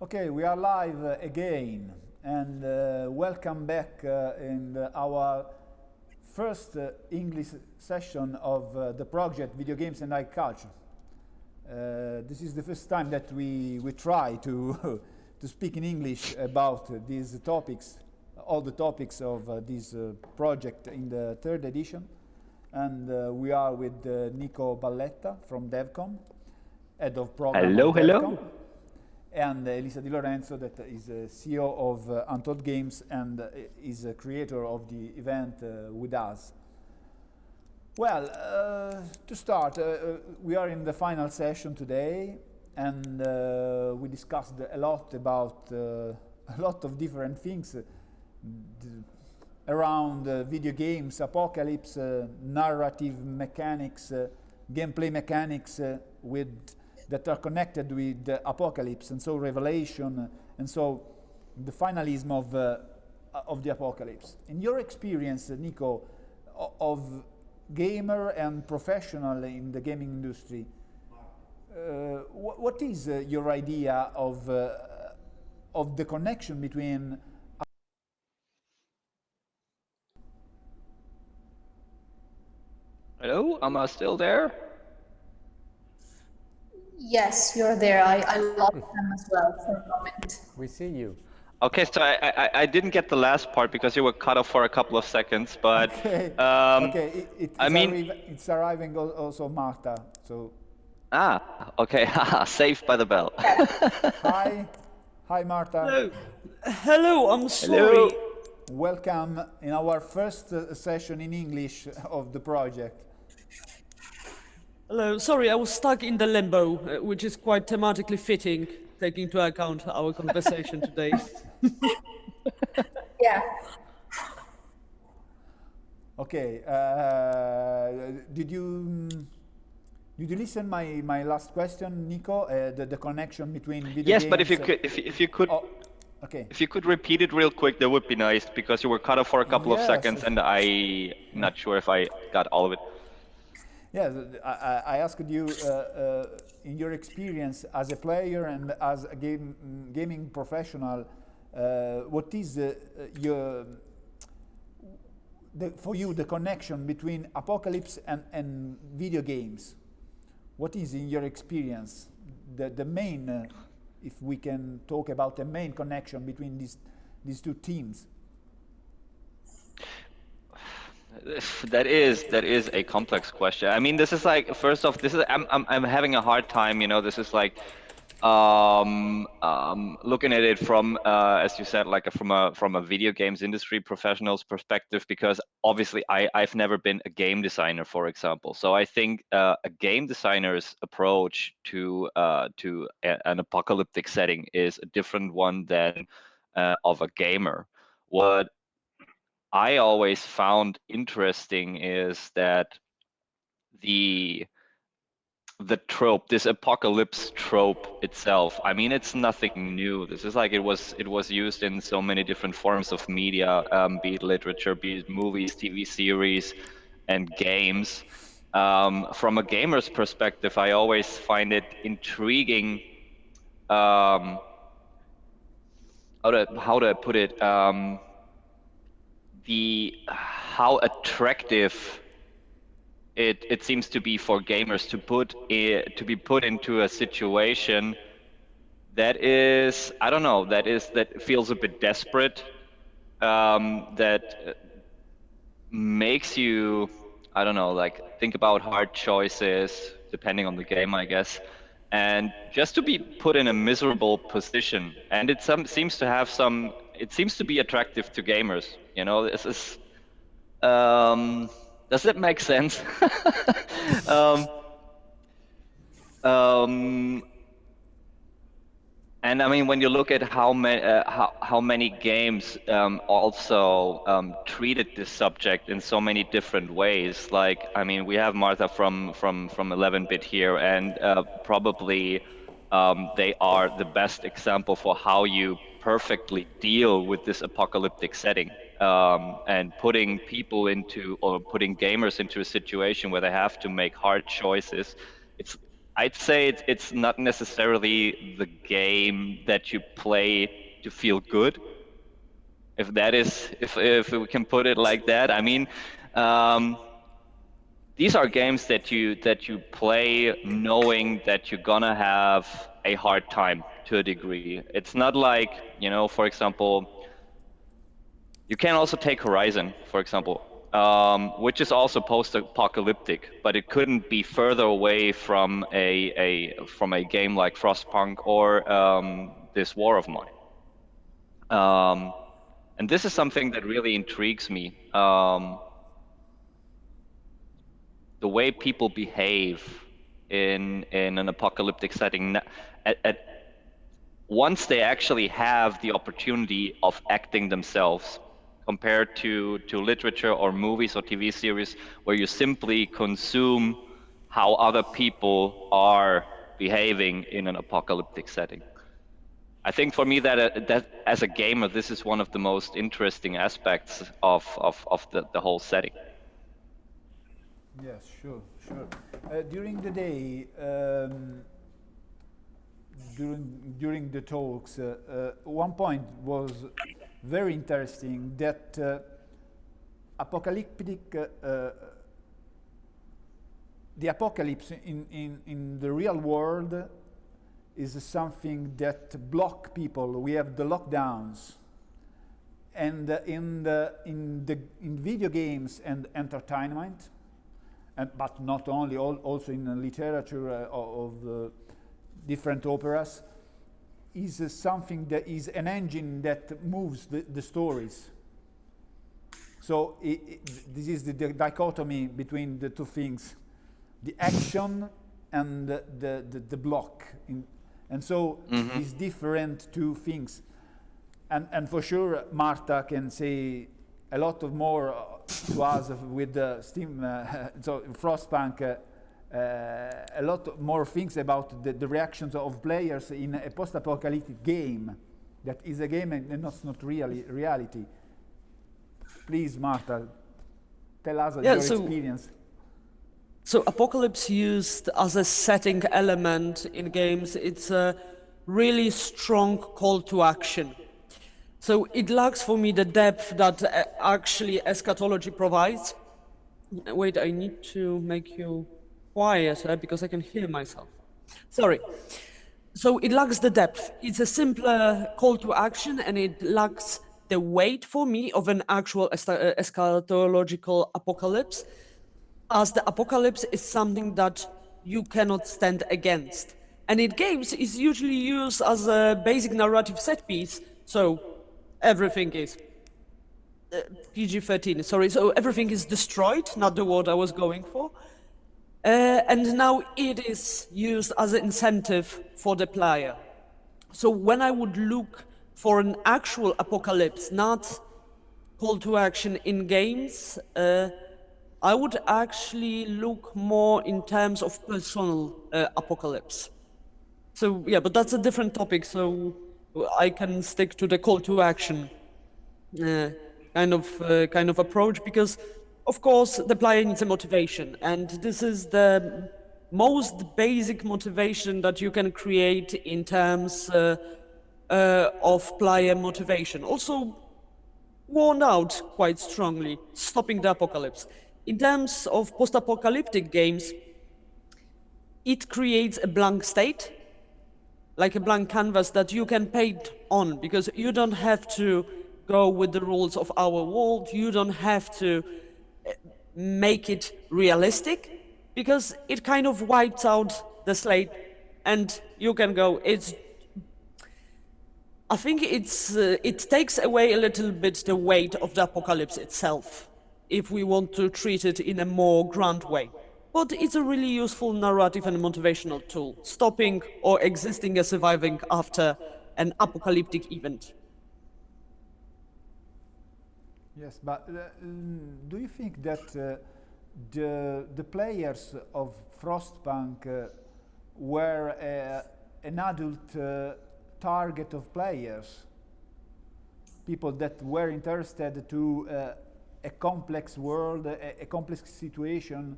Okay, we are live again, and welcome back in our first English session of the project Video Games and High Culture. This is the first time that we try to to speak in English about these topics, all the topics of this project in the third edition. And we are with Nico Balletta from DevCom, head of program hello, of DevCom. hello. And Elisa Di Lorenzo, that is CEO of Untold Games and is a creator of the event with us. Well, to start, we are in the final session today, and we discussed a lot about a lot of different things around video games, apocalypse, narrative mechanics, gameplay mechanics that are connected with the apocalypse, and so revelation, and so the finalism of the apocalypse. In your experience, Nico, of gamer and professional in the gaming industry, what is your idea of the connection between? Hello, am I still there? Yes, you're there. I lost them as well for a moment. We see you. Okay, so I didn't get the last part because you were cut off for a couple of seconds, but Okay, okay, it's arriving also Marta. So. Okay, saved by the bell. Hi, Marta. Hello, I'm sorry. Hello. Welcome in our first session in English of the project. Hello, sorry, I was stuck in the limbo, which is quite thematically fitting, taking into account our conversation today. Yeah. Okay, did you listen my last question, Nico? The connection between video games. Yes, but if you could. Oh, okay. If you could repeat it real quick, that would be nice, because you were cut off for a couple of seconds, and I'm not sure if I got all of it. Yeah, I asked you, in your experience as a player and as a gaming professional, what is for you the connection between apocalypse and video games? What is, in your experience, the main, if we can talk about the main connection between these two themes? That is a complex question. I mean, this is like, first off, I'm having a hard time, you know. This is like looking at it from as you said, like from a video games industry professional's perspective, because obviously I've never been a game designer, for example. So I think a game designer's approach to an apocalyptic setting is a different one than of a gamer. What I always found interesting is that the trope, this apocalypse trope itself, I mean, it's nothing new. This is like it was used in so many different forms of media, be it literature, be it movies, TV series, and games. From a gamer's perspective, I always find it intriguing. How do I put it? How attractive it seems to be for gamers to be put into a situation that is, I don't know, that feels a bit desperate, that makes you, I don't know, like think about hard choices depending on the game, I guess, and just to be put in a miserable position. And it seems to be attractive to gamers, you know. This is does that make sense? And I mean, when you look at how many games also treated this subject in so many different ways, like, I mean, we have Marta from 11-bit here, and probably they are the best example for how you perfectly deal with this apocalyptic setting, and putting gamers into a situation where they have to make hard choices. I'd say it's not necessarily the game that you play to feel good, if that is, if we can put it like that. I mean, these are games that you play knowing that you're gonna have a hard time to a degree. It's not like, you know, for example, you can also take Horizon, for example, which is also post-apocalyptic, but it couldn't be further away from a game like Frostpunk or this War of Mine. And this is something that really intrigues me. The way people behave in an apocalyptic setting, once they actually have the opportunity of acting themselves, compared to literature or movies or TV series where you simply consume how other people are behaving in an apocalyptic setting. I think for me that as a gamer, this is one of the most interesting aspects of the whole setting. Yes, sure, sure. During the day, during the talks, one point was very interesting, that the apocalypse in the real world is something that block people. We have the lockdowns, and in video games and entertainment, but not only, also in literature of different operas, is something that is an engine that moves the stories. So this is the dichotomy between the two things, the action and the block. And so these different two things. And for sure, Marta can say a lot of more to us with the Steam, so Frostpunk, a lot more things about the reactions of players in a post-apocalyptic game that is a game and not really reality. Please, Marta, tell us your experience. So apocalypse used as a setting element in games, it's a really strong call to action. So it lacks for me the depth that actually eschatology provides. Wait, I need to make you quieter because I can hear myself. Sorry. So it lacks the depth. It's a simpler call to action, and it lacks the weight for me of an actual eschatological apocalypse, as the apocalypse is something that you cannot stand against. And in games, is usually used as a basic narrative set piece, so everything is PG-13, sorry, so everything is destroyed, not the word I was going for. And now it is used as an incentive for the player. So when I would look for an actual apocalypse, not call to action in games, I would actually look more in terms of personal apocalypse. So yeah, but that's a different topic, so I can stick to the call to action kind of approach, because of course the player needs a motivation, and this is the most basic motivation that you can create in terms of player motivation. Also worn out quite strongly, stopping the apocalypse. In terms of post-apocalyptic games, it creates a blank state, like a blank canvas that you can paint on, because you don't have to go with the rules of our world, you don't have to make it realistic, because it kind of wipes out the slate and you can go. I think it takes away a little bit the weight of the apocalypse itself, if we want to treat it in a more grand way. But it's a really useful narrative and motivational tool, stopping or existing and surviving after an apocalyptic event. Yes, but do you think that the players of Frostpunk were an adult target of players? People that were interested to a complex world, a complex situation?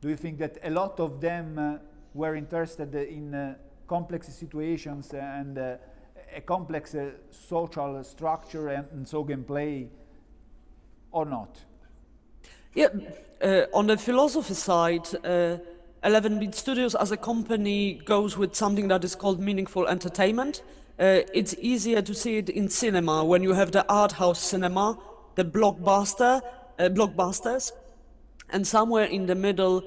Do you think that a lot of them were interested in complex situations and a complex social structure and so gameplay, or not? Yeah, on the philosophy side, 11-bit Studios as a company goes with something that is called meaningful entertainment. It's easier to see it in cinema when you have the art house cinema, the blockbusters, and somewhere in the middle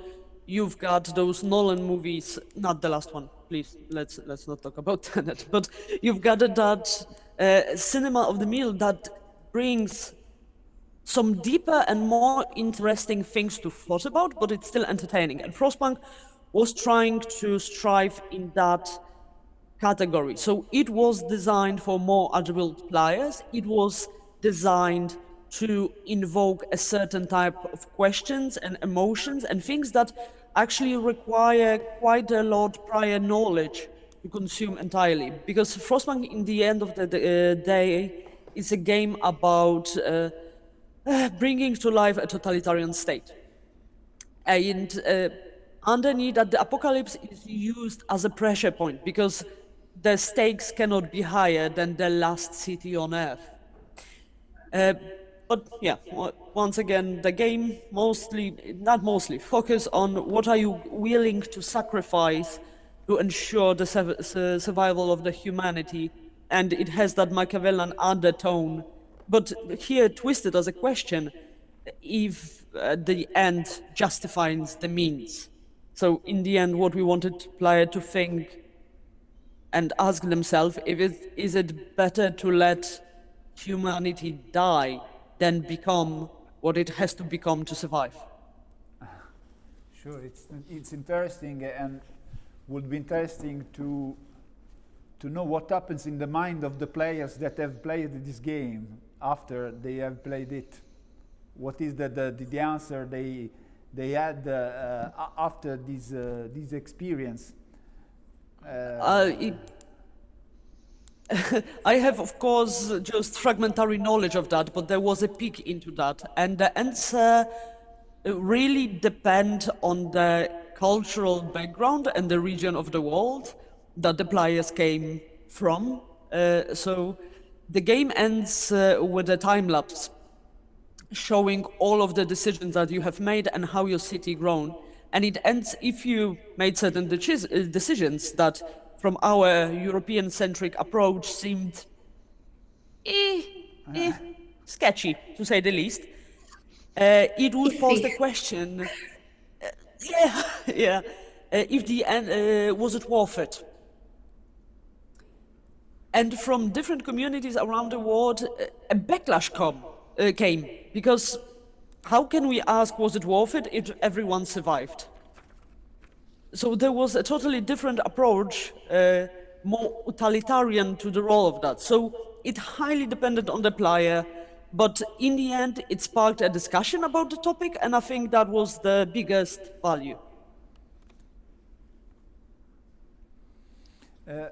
you've got those Nolan movies, not the last one, please, let's not talk about that, but you've got that cinema of the middle that brings some deeper and more interesting things to thought about, but it's still entertaining. And Frostpunk was trying to strive in that category. So it was designed for more adult players. It was designed to invoke a certain type of questions and emotions and things that actually require quite a lot prior knowledge to consume entirely. Because Frostpunk, in the end of the day, is a game about bringing to life a totalitarian state. And underneath that, the apocalypse is used as a pressure point because the stakes cannot be higher than the last city on Earth. But yeah, once again, the game not mostly, focus on what are you willing to sacrifice to ensure the survival of the humanity, and it has that Machiavellian undertone, but here twisted as a question, if the end justifies the means. So in the end, what we wanted player to think and ask themselves, is it better to let humanity die than become what it has to become to survive? Sure, it's interesting, and would be interesting to know what happens in the mind of the players that have played this game after they have played it. What is the answer they had after this experience? I have, of course, just fragmentary knowledge of that, but there was a peek into that, and the answer really depends on the cultural background and the region of the world that the players came from. So the game ends with a time lapse showing all of the decisions that you have made and how your city grown. And it ends if you made certain decisions that from our European-centric approach seemed sketchy, to say the least. It would pose the question, if the end, was it worth it? And from different communities around the world, a backlash came, because how can we ask, was it worth it, if everyone survived? So there was a totally different approach, more utilitarian to the role of that. So it highly depended on the player, but in the end, it sparked a discussion about the topic, and I think that was the biggest value.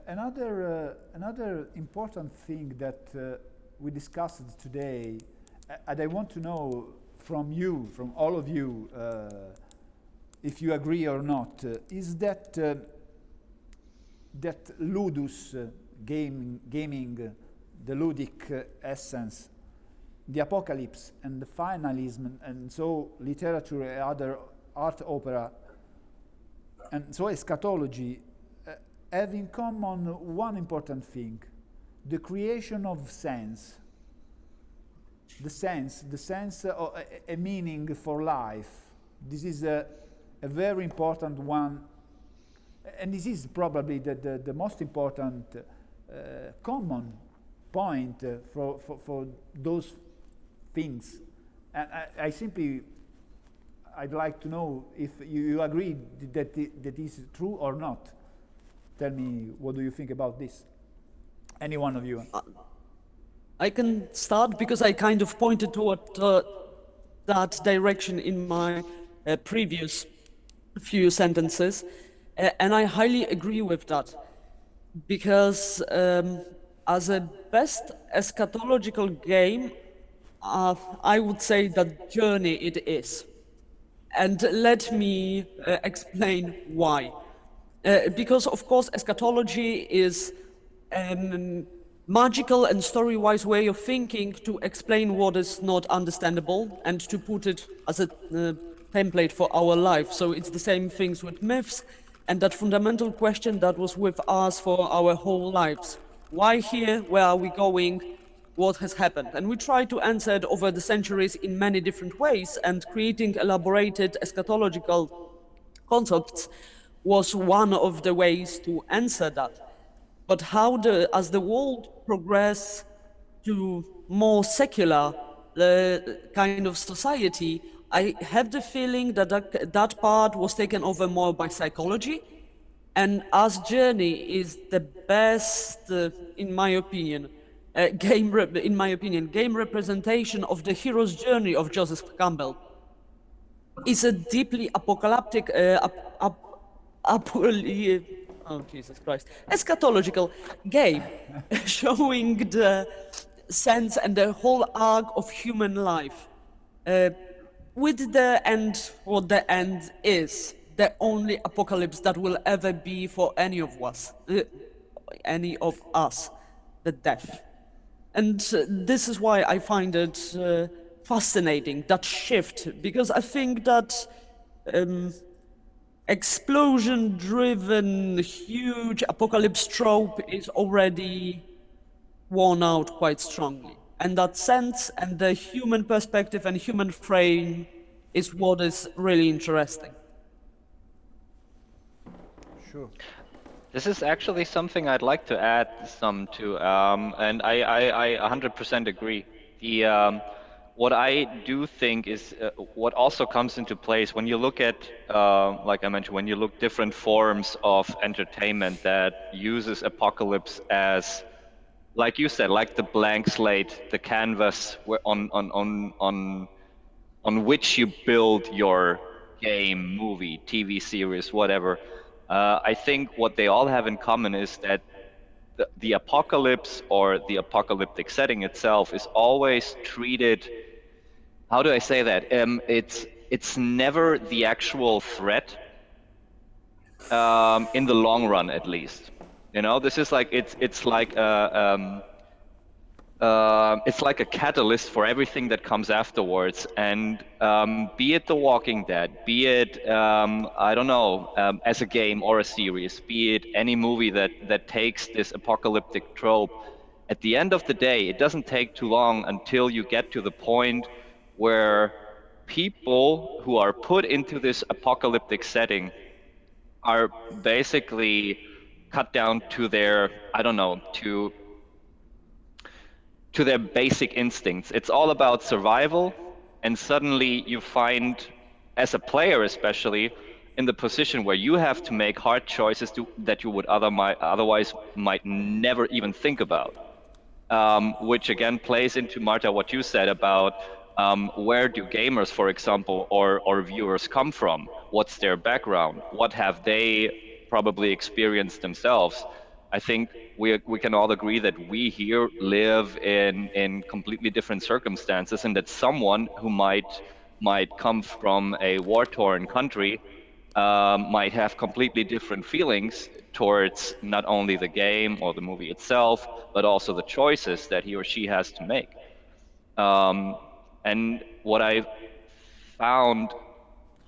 Another important thing that we discussed today, and I want to know from you, from all of you, if you agree or not, is that that ludus gaming, the ludic essence, the apocalypse and the finalism, and so literature and other art opera, and so eschatology, have in common one important thing: the creation of sense. The sense of a meaning for life. This is a very important one, and this is probably the most important common point for those things. And I'd like to know if you agree that is true or not. Tell me, what do you think about this? Any one of you? I can start because I kind of pointed toward that direction in my previous few sentences, and I highly agree with that, because as a best eschatological game, I would say that Journey it is. And let me explain why. Because, of course, eschatology is a magical and story-wise way of thinking to explain what is not understandable and to put it as a template for our life. So it's the same things with myths and that fundamental question that was with us for our whole lives. Why here? Where are we going? What has happened? And we try to answer it over the centuries in many different ways, and creating elaborated eschatological concepts was one of the ways to answer that. But as the world progressed to more secular kind of society, I have the feeling that that part was taken over more by psychology, and Us Journey is the best, in my opinion, game representation of the hero's journey of Joseph Campbell. It's a deeply apocalyptic, oh Jesus Christ, eschatological game, showing the sense and the whole arc of human life, with the end, what the end is, the only apocalypse that will ever be for any of us, the death. And this is why I find it fascinating, that shift, because I think that explosion-driven, huge apocalypse trope is already worn out quite strongly. And that sense and the human perspective and human frame is what is really interesting. Sure. This is actually something I'd like to add some to, and I 100% agree. What I do think is what also comes into place when you look at, like I mentioned, when you look different forms of entertainment that uses apocalypse as, like you said, like the blank slate, the canvas on which you build your game, movie, TV series, whatever. I think what they all have in common is that the apocalypse or the apocalyptic setting itself is always treated. How do I say that? It's never the actual threat, in the long run, at least. You know, this is like it's like it's like a catalyst for everything that comes afterwards. And be it The Walking Dead, be it, I don't know, as a game or a series, be it any movie that takes this apocalyptic trope, at the end of the day, it doesn't take too long until you get to the point where people who are put into this apocalyptic setting are basically cut down to their, I don't know, to their basic instincts. It's all about survival, and suddenly you find, as a player especially, in the position where you have to make hard choices that you would otherwise might never even think about. Which again plays into, Marta, what you said about where do gamers, for example, or viewers come from? What's their background? What have they probably experienced themselves? I think we can all agree that we here live in completely different circumstances, and that someone who might come from a war-torn country might have completely different feelings towards not only the game or the movie itself, but also the choices that he or she has to make. And what I found,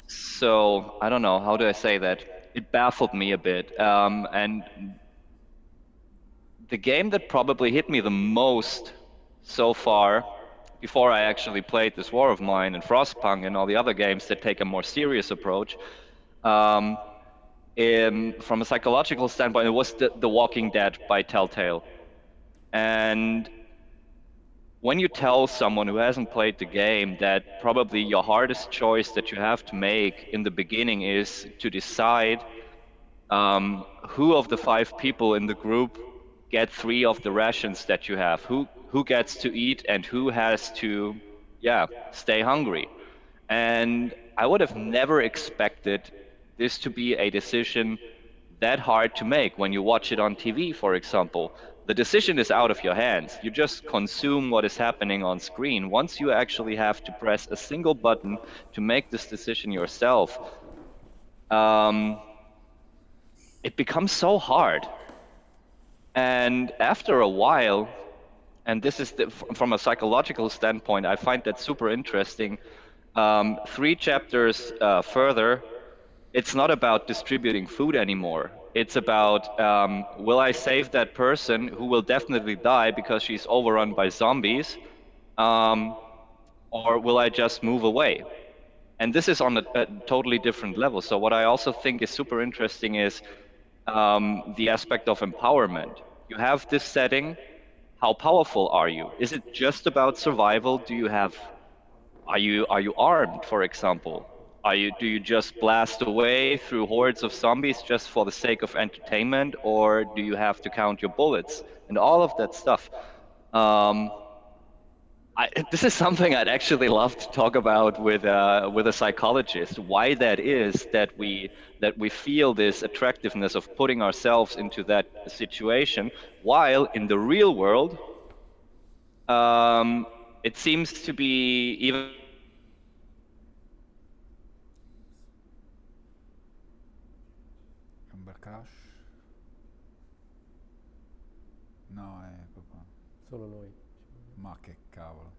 so I don't know, how do I say that? It baffled me a bit. And the game that probably hit me the most so far, before I actually played this War of Mine and Frostpunk and all the other games that take a more serious approach, from a psychological standpoint, it was the Walking Dead by Telltale. And when you tell someone who hasn't played the game that probably your hardest choice that you have to make in the beginning is to decide who of the 5 people in the group get 3 of the rations that you have, who gets to eat and who has to, yeah, stay hungry. And I would have never expected this to be a decision that hard to make when you watch it on TV, for example. The decision is out of your hands. You just consume what is happening on screen. Once you actually have to press a single button to make this decision yourself, it becomes so hard. And after a while, and this is from a psychological standpoint, I find that super interesting. 3 chapters further, it's not about distributing food anymore. It's about, will I save that person who will definitely die because she's overrun by zombies, or will I just move away? And this is on a totally different level. So what I also think is super interesting is the aspect of empowerment. You have this setting. How powerful are you? Is it just about survival? Are you armed, for example? Do you just blast away through hordes of zombies just for the sake of entertainment, or do you have to count your bullets and all of that stuff? This is something I'd actually love to talk about with a psychologist. Why that is that we feel this attractiveness of putting ourselves into that situation, while in the real world, it seems to be even. Amber Crash? No, è proprio... Solo noi. Ma che cavolo.